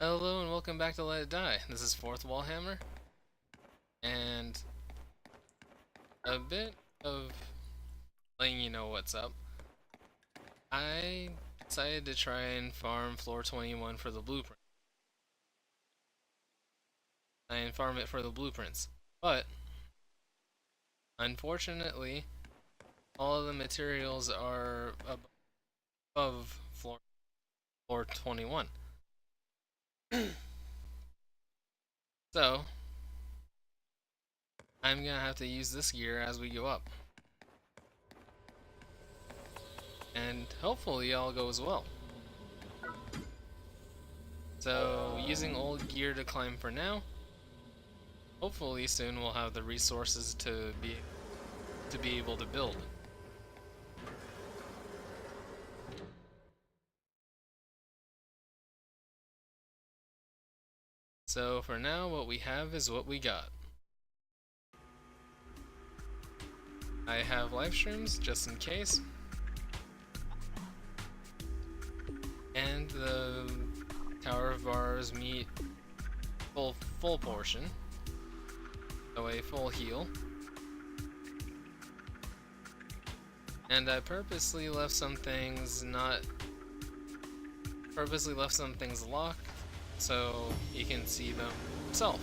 Hello and welcome back to Let It Die. This is Fourth Wallhammer, and a bit of letting you know what's up. I decided to try and farm floor 21 for the blueprint. And farm it for the blueprints. But, unfortunately, all of the materials are above floor 21. So, I'm gonna have to use this gear as we go up. And hopefully all goes well. So, using old gear to climb for now. Hopefully soon we'll have the resources to be able to build. So for now what we have is what we got. I have live streams just in case. And the Tower of Bars meet full portion. So a full heal. And I purposely left some things locked so you can see them yourself.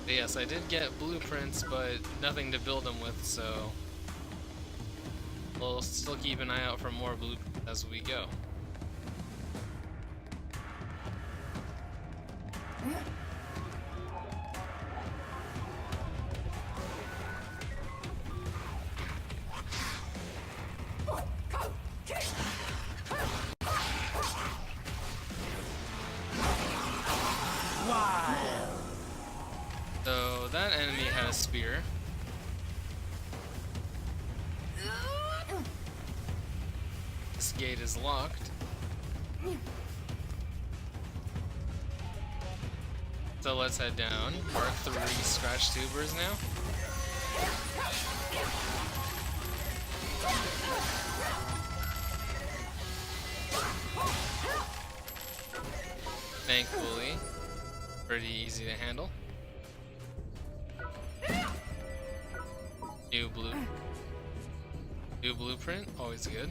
But yes, I did get blueprints, but nothing to build them with, so we'll still keep an eye out for more blueprints as we go. So that enemy had a spear. This gate is locked. So let's head down. Mark 3 scratch tubers now. Thankfully, pretty easy to handle. New blueprint, always good.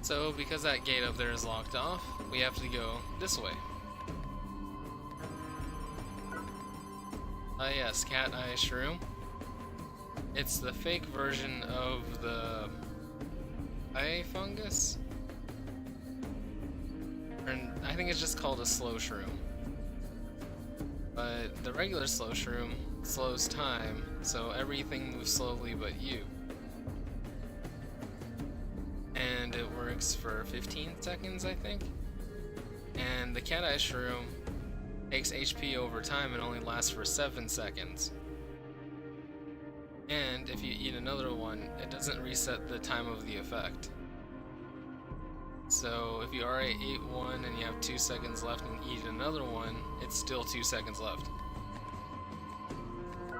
So because that gate up there is locked off, we have to go this way. Yes, cat eye shroom. It's the fake version of the eye fungus. And I think it's just called a slow shroom. But the regular slow shroom slows time, so everything moves slowly but you. And it works for 15 seconds, I think. And the cat eye shroom takes HP over time and only lasts for 7 seconds. And if you eat another one, it doesn't reset the time of the effect. So if you already ate one and you have 2 seconds left and eat another one, it's still 2 seconds left.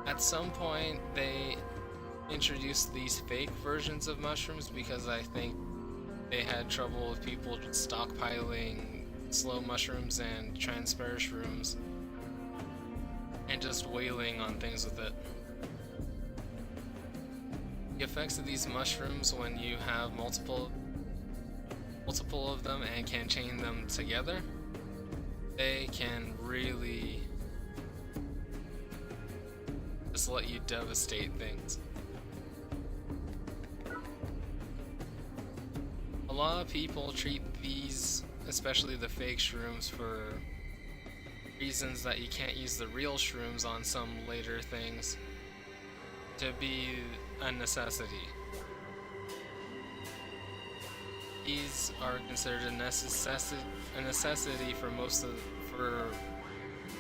At some point, they introduced these fake versions of mushrooms because I think they had trouble with people stockpiling slow mushrooms and transparent shrooms and just wailing on things with it. The effects of these mushrooms when you have multiple of them and can chain them together, they can really just let you devastate things. A lot of people treat these, especially the fake shrooms, for reasons that you can't use the real shrooms on some later things, to be a necessity. These are considered a necessity for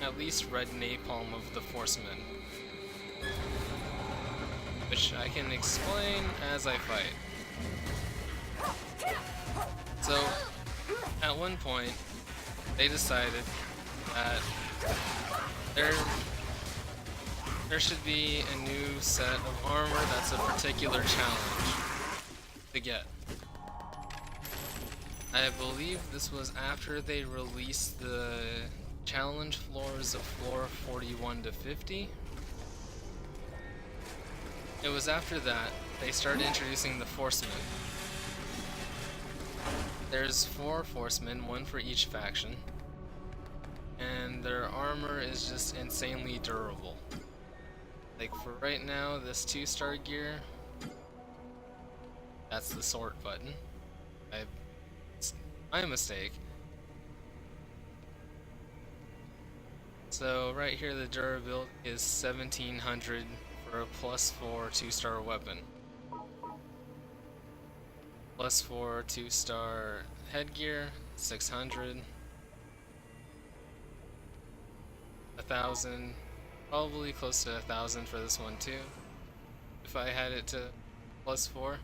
at least red napalm of the Forcemen, which I can explain as I fight. So, at one point, they decided that their there should be a new set of armor that's a particular challenge to get. I believe this was after they released the challenge floors of floor 41 to 50. It was after that they started introducing the Forcemen. There's 4 Forcemen, 1 for each faction, and their armor is just insanely durable. Like for right now, this 2-star gear, that's the sort button. It's my mistake. So right here the durability is 1700 for a +4 2-star weapon. +4 2-star headgear, 600. 1,000, probably close to 1,000 for this one too, if I had it to +4.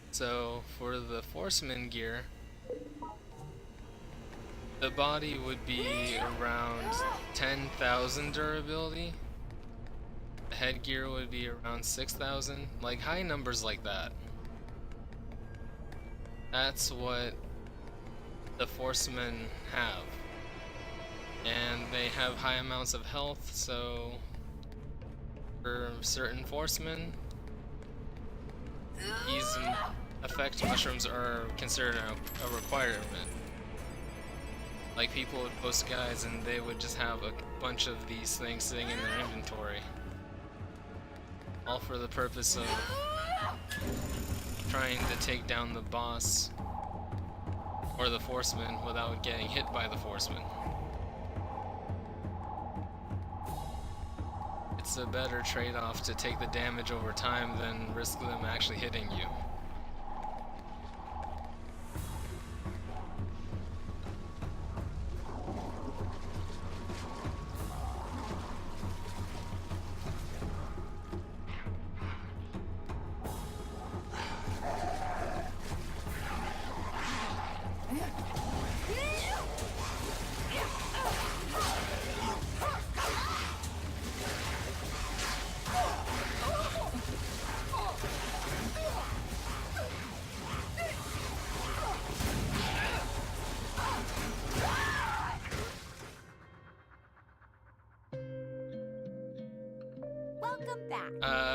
So for the Forceman gear, the body would be around 10,000 durability. The headgear would be around 6,000, like high numbers like that. That's what the Forcemen have. And they have high amounts of health, so for certain Forcemen, these effect mushrooms are considered a requirement. Like people would post guides and they would just have a bunch of these things sitting in their inventory. All for the purpose of trying to take down the boss or the Forceman without getting hit by the Forceman. It's a better trade-off to take the damage over time than risk them actually hitting you.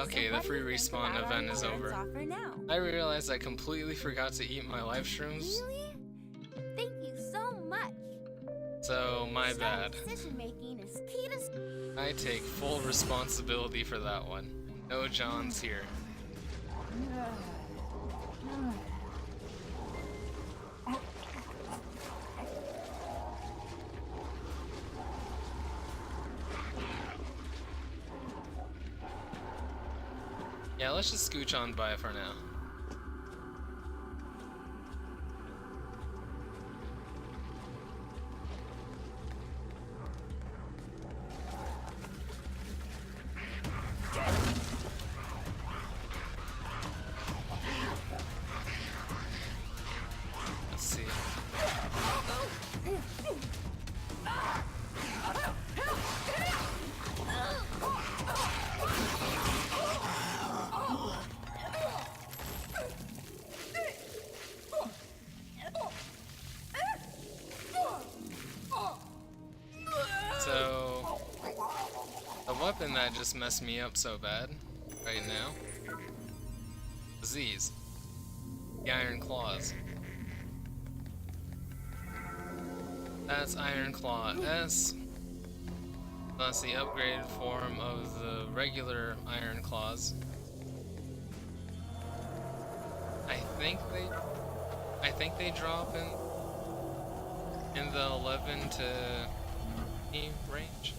Okay, the free respawn event is over. I realized I completely forgot to eat my life shrooms. Really? Thank you so much. So, my bad. Decision-making is key to... I take full responsibility for that one. No John's here. Yeah, let's just scooch on by for now. Let's see. So, the weapon that just messed me up so bad right now is these. The Iron Claws. That's Iron Claw S. That's the upgraded form of the regular Iron Claws. I think they drop in the 11 to range,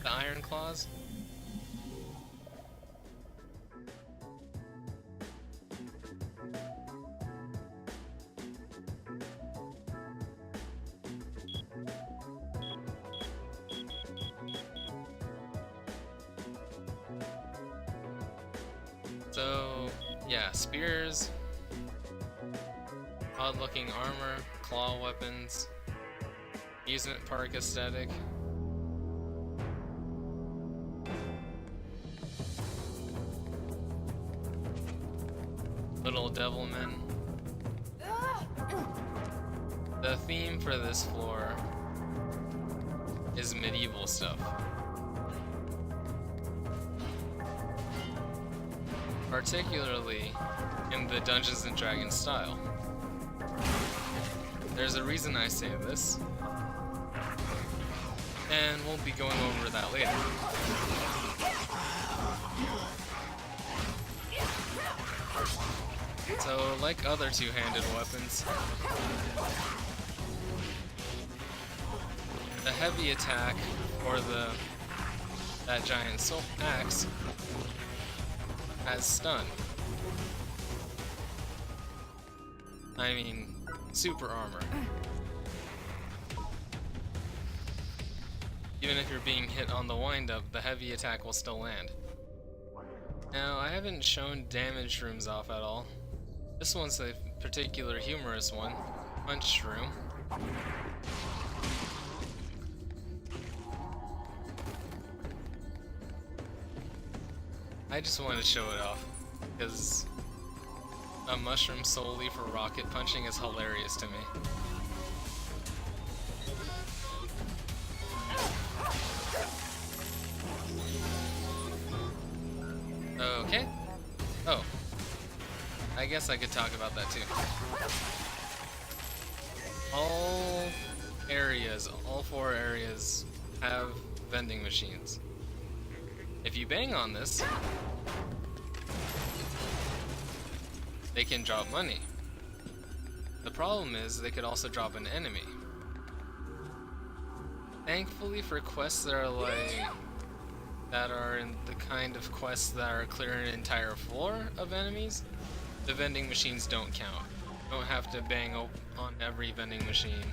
the Iron Claws. So yeah, spears, odd looking armor, claw weapons, amusement park aesthetic. little devilmen. The theme for this floor is medieval stuff. Particularly in the Dungeons and Dragons style. There's a reason I say this, and we'll be going over that later. So, like other two-handed weapons, the heavy attack, or that giant soul axe, has stun. I mean, super armor. Even if you're being hit on the wind-up, the heavy attack will still land. Now, I haven't shown damage rooms off at all. This one's a particular humorous one. Punch room. I just wanted to show it off, because a mushroom solely for rocket punching is hilarious to me. Okay. Oh. I guess I could talk about that too. All 4 areas have vending machines. If you bang on this, they can drop money. The problem is they could also drop an enemy. Thankfully for quests that are in the kind of quests that are clearing an entire floor of enemies, the vending machines don't count. You don't have to bang on every vending machine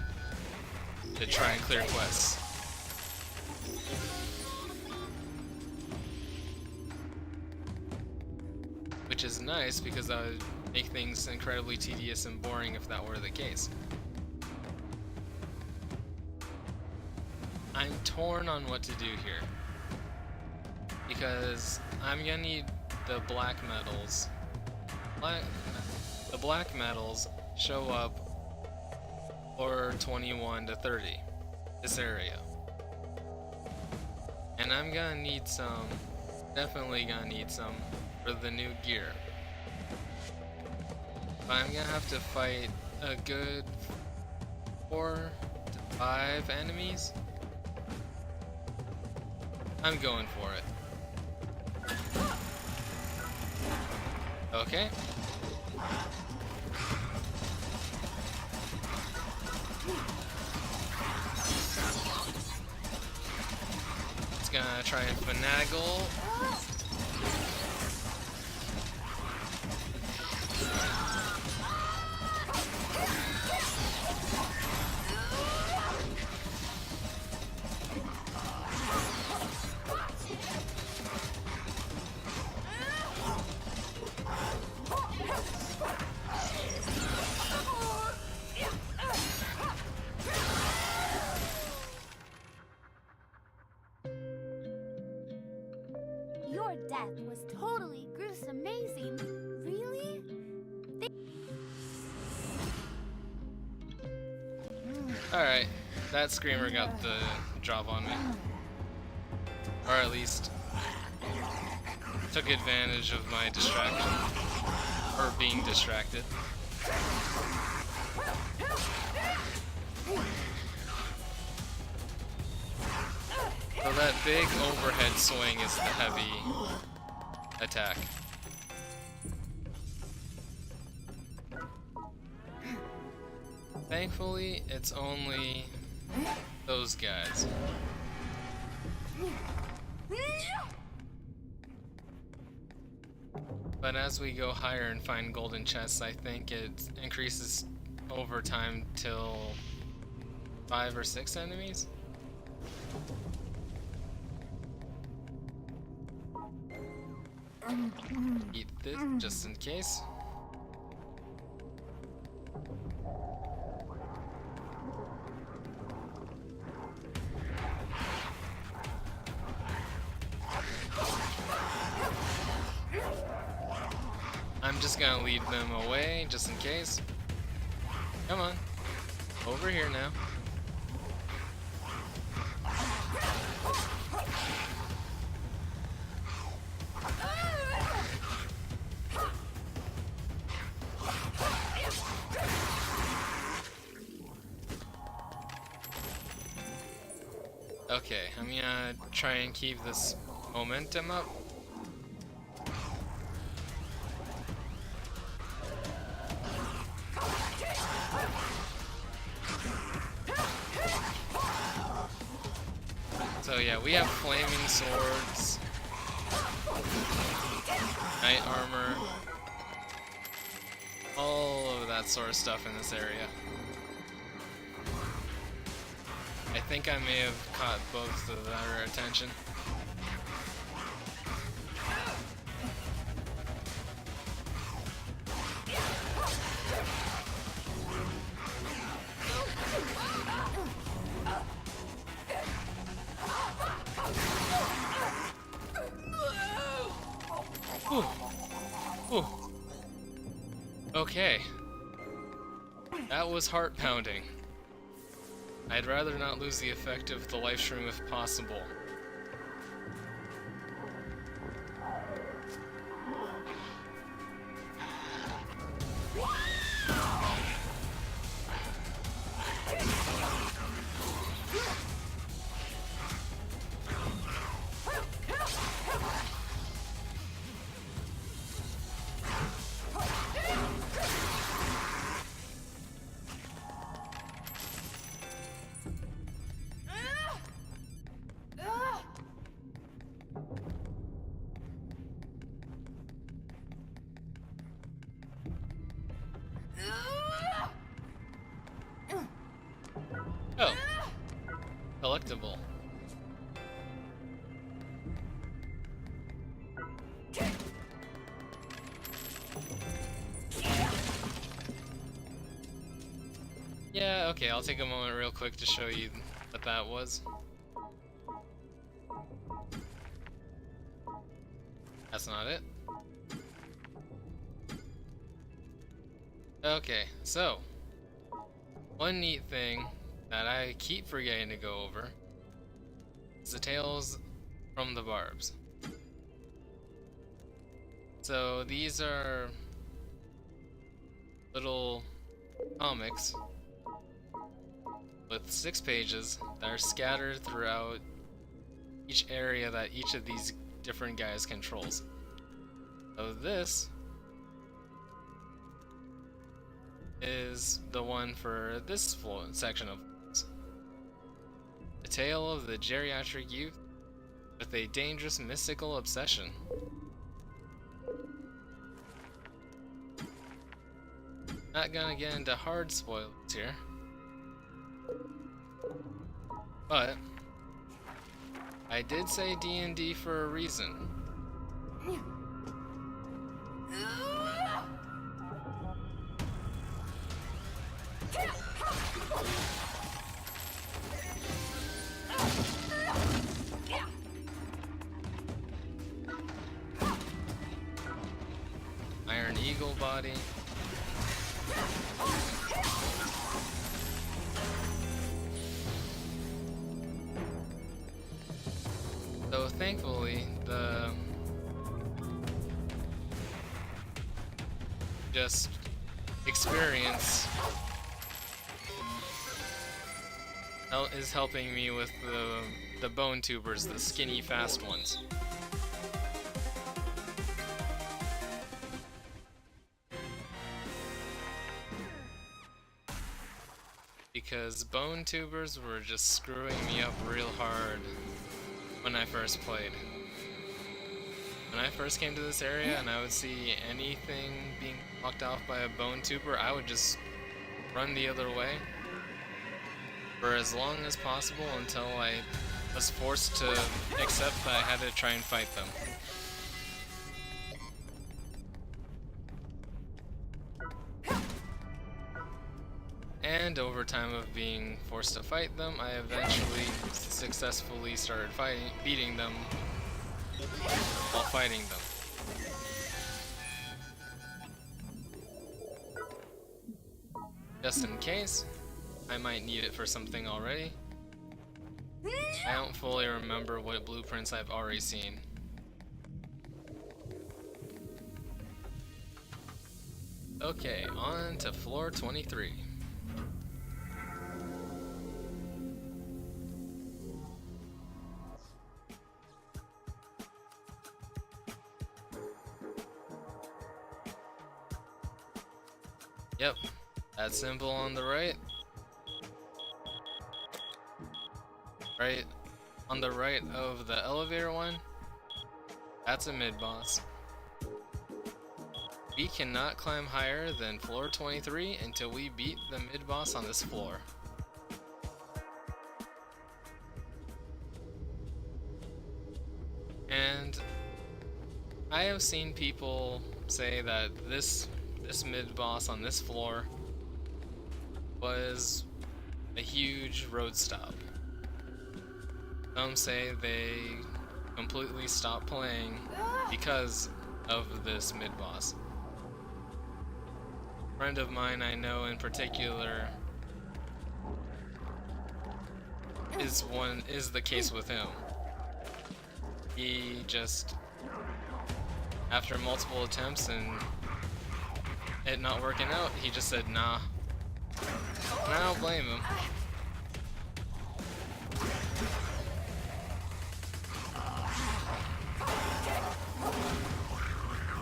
to try and clear quests. Which is nice, because that would make things incredibly tedious and boring if that were the case. I'm torn on what to do here, because I'm gonna need the black metals. The black metals show up for 21 to 30, this area. And I'm gonna need some, definitely gonna need some for the new gear. But I'm gonna have to fight a good 4 to 5 enemies. I'm going for it. Okay. It's gonna try and finagle. Your death was totally gruesome, amazing. Really? Alright, that screamer got the drop on me. Or at least took advantage of my distraction. Or being distracted. So that big overhead swing is the heavy attack. Thankfully, it's only those guys. But as we go higher and find golden chests, I think it increases over time till 5 or 6 enemies. Eat this just in case. I'm I'm just gonna lead them away, just in case. Come on. Over here now. Okay, I'm gonna try and keep this momentum up. So yeah, we have flaming swords, knight armor, all of that sort of stuff in this area. I think I may have caught both of their attention. Ooh. Ooh. Okay. That was heart pounding. I'd rather not lose the effect of the life stream if possible. Oh. Collectible. Yeah, okay, I'll take a moment real quick to show you what that was. That's not it. Okay, so one neat thing that I keep forgetting to go over is the tales from the barbs. So these are little comics with 6 pages that are scattered throughout each area that each of these different guys controls. So this is the one for this section of floors. The tale of the geriatric youth with a dangerous mystical obsession. Not gonna get into hard spoilers here, but I did say D&D for a reason. Iron Eagle body. So thankfully, the just experience is helping me with the bone tubers, the skinny fast ones. Because bone tubers were just screwing me up real hard when I first played. When I first came to this area and I would see anything being knocked off by a bone tuber, I would just run the other way for as long as possible until I was forced to accept that I had to try and fight them. And over time of being forced to fight them, I eventually successfully started beating them while fighting them. just in case. I might need it for something already. I don't fully remember what blueprints I've already seen. Okay, on to floor 23. Yep, that symbol on the right. Right on the right of the elevator one, that's a mid-boss. We cannot climb higher than floor 23 until we beat the mid-boss on this floor. And I have seen people say that this mid-boss on this floor was a huge road stop. Some say they completely stopped playing because of this mid-boss. A friend of mine I know in particular is the case with him. He just, after multiple attempts and it not working out, he just said nah. And I don't blame him.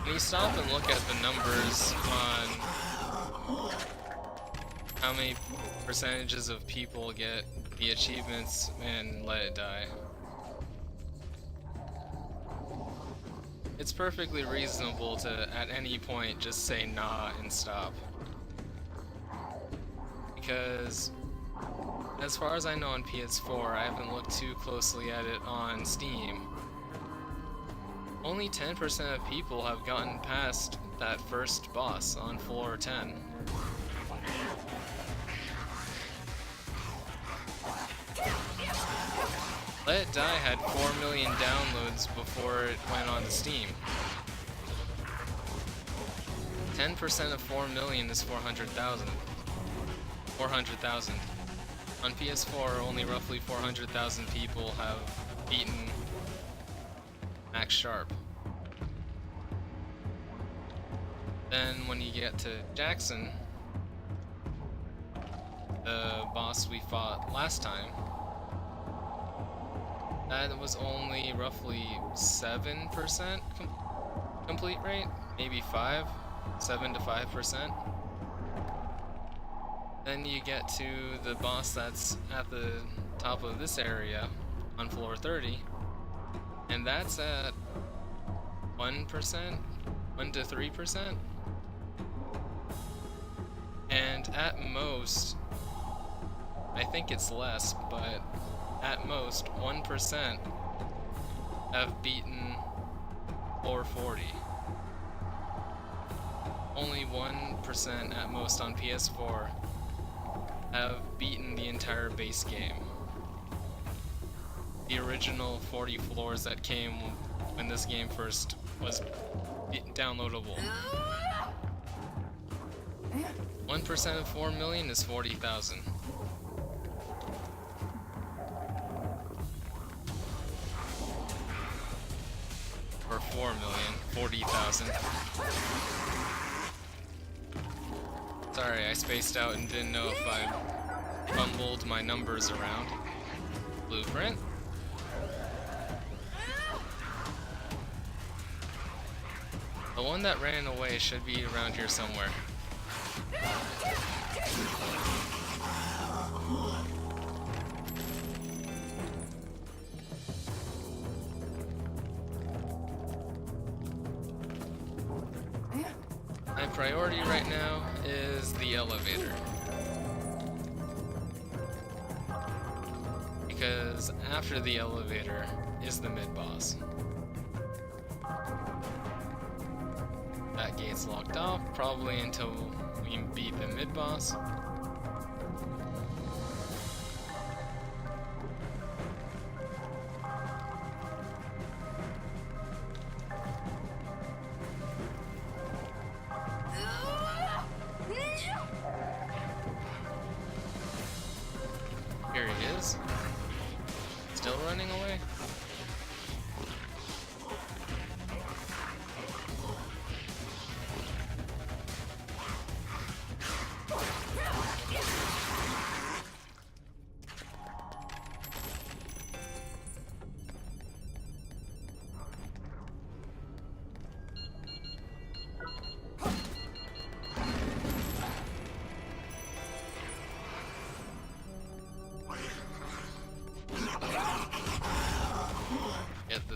When you stop and look at the numbers on how many percentages of people get the achievements and let it die, it's perfectly reasonable to, at any point, just say nah and stop. Because, as far as I know on PS4, I haven't looked too closely at it on Steam. Only 10% of people have gotten past that first boss on floor 10. Let It Die had 4 million downloads before it went on Steam. 10% of 4 million is 400,000. 400,000. On PS4, only roughly 400,000 people have beaten Max Sharp. Then when you get to Jackson, the boss we fought last time, that was only roughly 7% complete rate, maybe 7 to 5%. Then you get to the boss that's at the top of this area on floor 30, and that's at 1%, 1 to 3%. And at most, I think it's less, but at most 1% have beaten floor 40. Only 1% at most on PS4 have beaten the entire base game. The original 40 floors that came when this game first was downloadable. 1% of 4 million is 40,000. Or 4 million, 40,000. Sorry, I spaced out and didn't know if I fumbled my numbers around. Blueprint. The one that ran away should be around here somewhere. My priority right now is the elevator. Because after the elevator is the mid-boss. That gate's locked off, probably until we beat the mid-boss.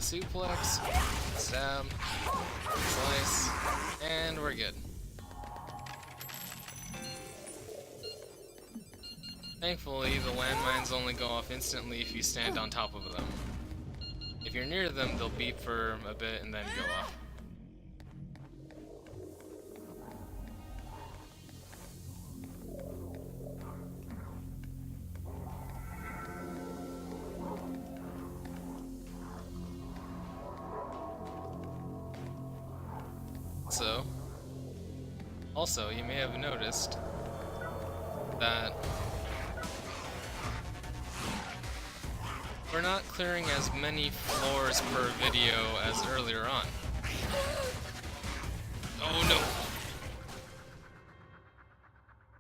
suplex, stab, slice, and we're good. Thankfully, the landmines only go off instantly if you stand on top of them. If you're near them, they'll beep for a bit and then go off. Also, you may have noticed that we're not clearing as many floors per video as earlier on. Oh no!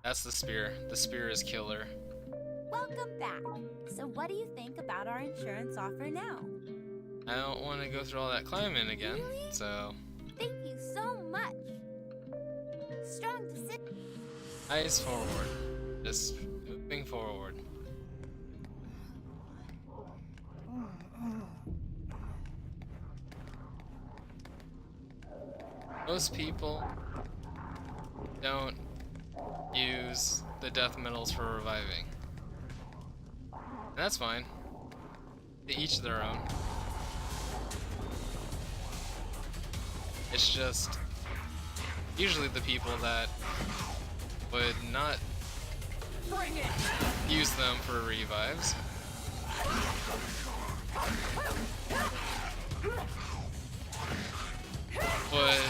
That's the spear. The spear is killer. Welcome back. So what do you think about our insurance offer now? I don't want to go through all that climbing again, Really? so... Thank you so much. Strong decision. Eyes forward. Just moving forward. Most people don't use the death metals for reviving. And that's fine. To each their own. It's just usually the people that would not use them for revives would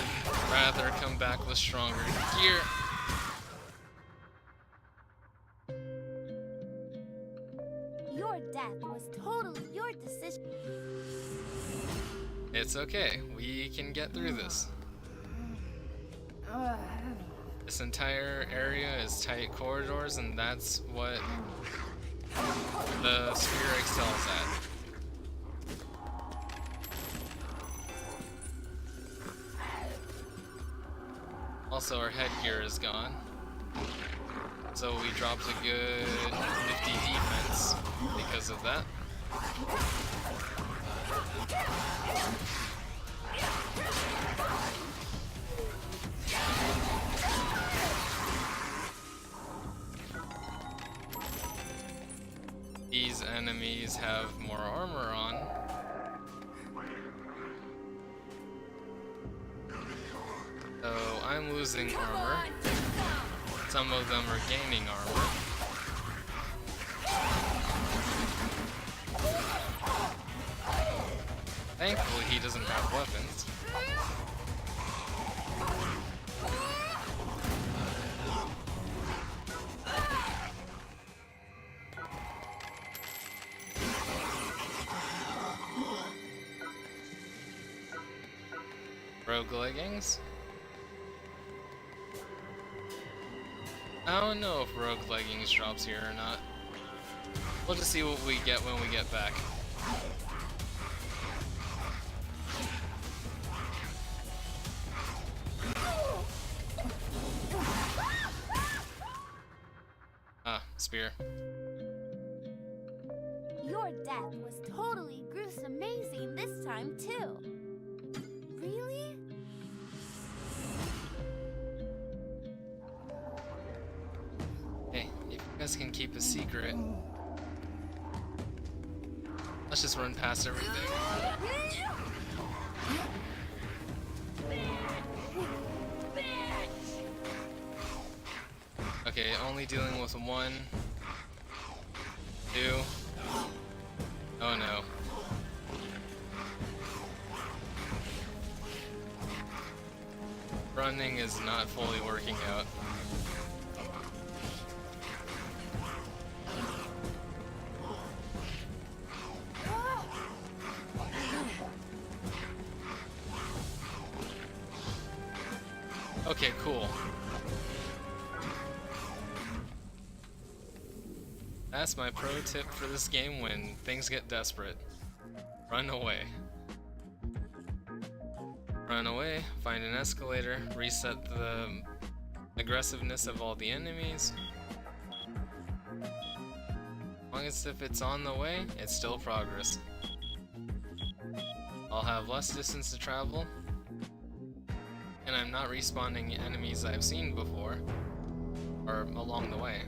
rather come back with stronger gear. Your death was totally your decision. It's okay, we can get through this. This entire area is tight corridors, and that's what the spear excels at. Also, our headgear is gone, so we dropped a good 50 defense because of that. These enemies have more armor on. So I'm losing armor. Some of them are gaining armor. Thankfully, he doesn't have weapons. Rogue leggings? I don't know if rogue leggings drops here or not. We'll just see what we get when we get back. Ah, spear. Your death was totally gruesome amazing this time too. Really? Hey, if you guys can keep a secret, let's just run past everything. Okay, only dealing with 1, 2. Oh no. Running is not fully working out. Okay, cool. That's my pro tip for this game when things get desperate. Run away. Run away, find an escalator, reset the aggressiveness of all the enemies. As long as if it's on the way, it's still progress. have less distance to travel, and I'm not respawning enemies I've seen before, or along the way.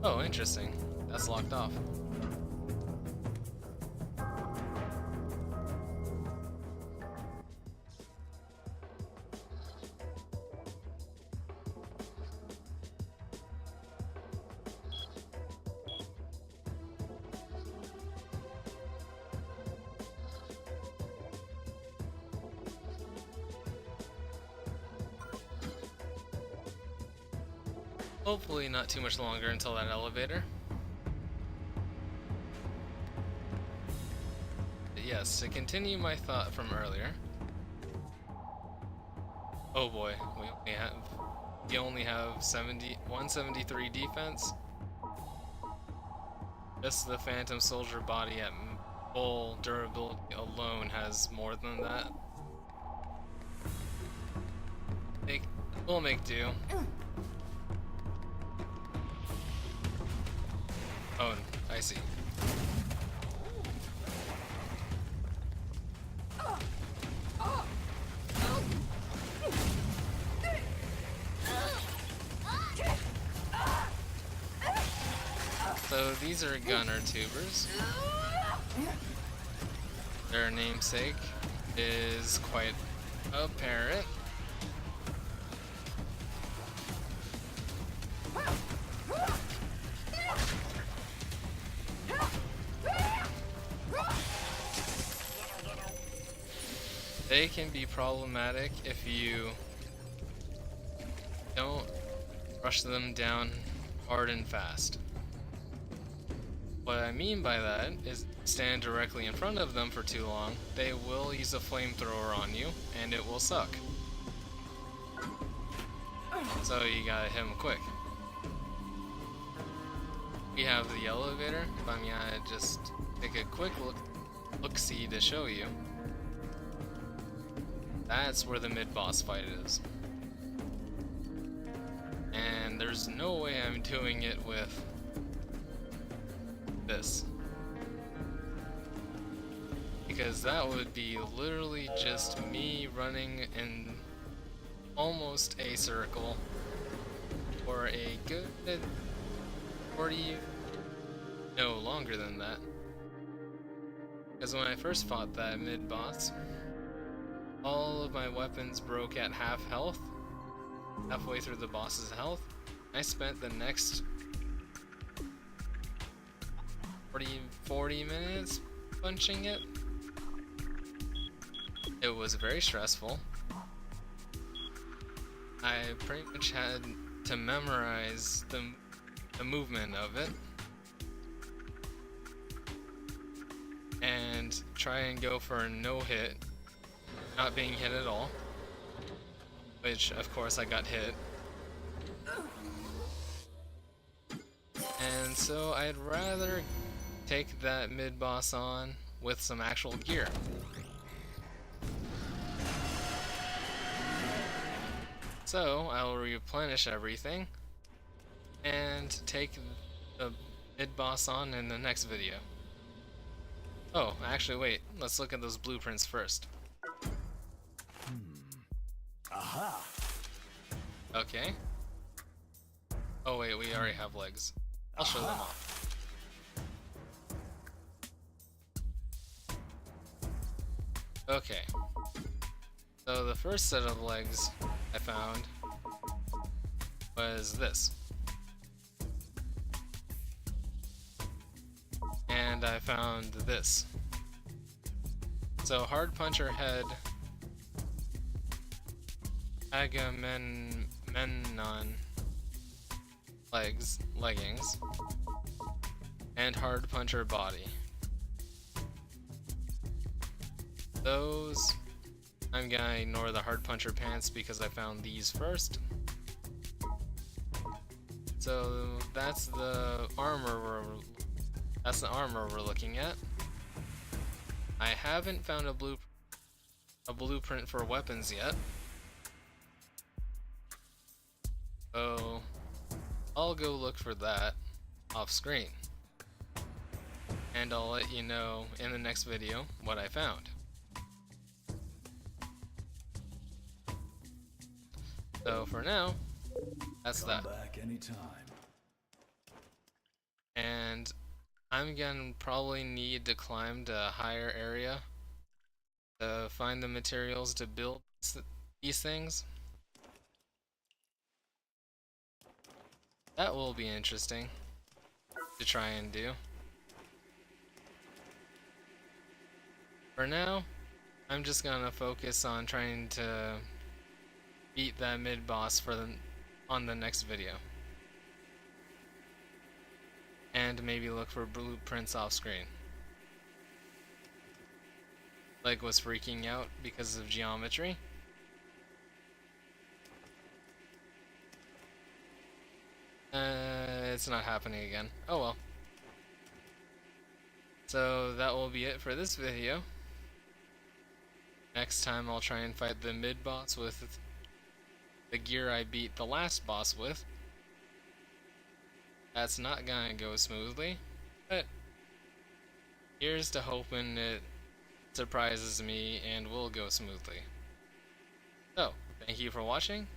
Oh, interesting. That's locked off. Hopefully not too much longer until that elevator. But yes, to continue my thought from earlier. Oh boy, we only have 173 defense. Just the Phantom Soldier body at full durability alone has more than that. We'll make do. Oh, I see. So these are gunner tubers. Their namesake is quite apparent. They can be problematic if you don't rush them down hard and fast. What I mean by that is stand directly in front of them for too long, they will use a flamethrower on you, and it will suck. So you gotta hit them quick. We have the elevator, but I'm gonna just take a quick look-see to show you. That's where the mid-boss fight is. And there's no way I'm doing it with this. Because that would be literally just me running in almost a circle for a good 40, no, longer than that. Because when I first fought that mid-boss, all of my weapons broke at half health, halfway through the boss's health. I spent the next 40 minutes punching it. It was very stressful. I pretty much had to memorize the movement of it and try and go for a no-hit, not being hit at all, which of course I got hit. And so I'd rather take that mid-boss on with some actual gear. So I'll replenish everything and take the mid-boss on in the next video. Oh, actually wait, let's look at those blueprints first. Aha! Okay. Oh wait, we already have legs. I'll show them off. Okay. So the first set of legs I found was this. And I found this. So hard puncher head, Agamemnon leggings, and hard puncher body. Those, I'm gonna ignore the hard puncher pants because I found these first. So that's the armor we're looking at. I haven't found a blueprint for weapons yet. So I'll go look for that off screen. and I'll let you know in the next video what I found. So for now, that's Come that. back anytime. And I'm gonna probably need to climb to a higher area to find the materials to build these things. That will be interesting to try and do. For now, I'm just gonna focus on trying to beat that mid boss on the next video. And maybe look for blueprints off screen. Leg was freaking out because of geometry. It's not happening again. Oh well. So that will be it for this video. Next time I'll try and fight the mid boss with the gear I beat the last boss with. That's not gonna go smoothly, but here's to hoping it surprises me and will go smoothly. So, thank you for watching,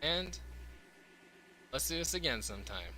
and let's do this again sometime.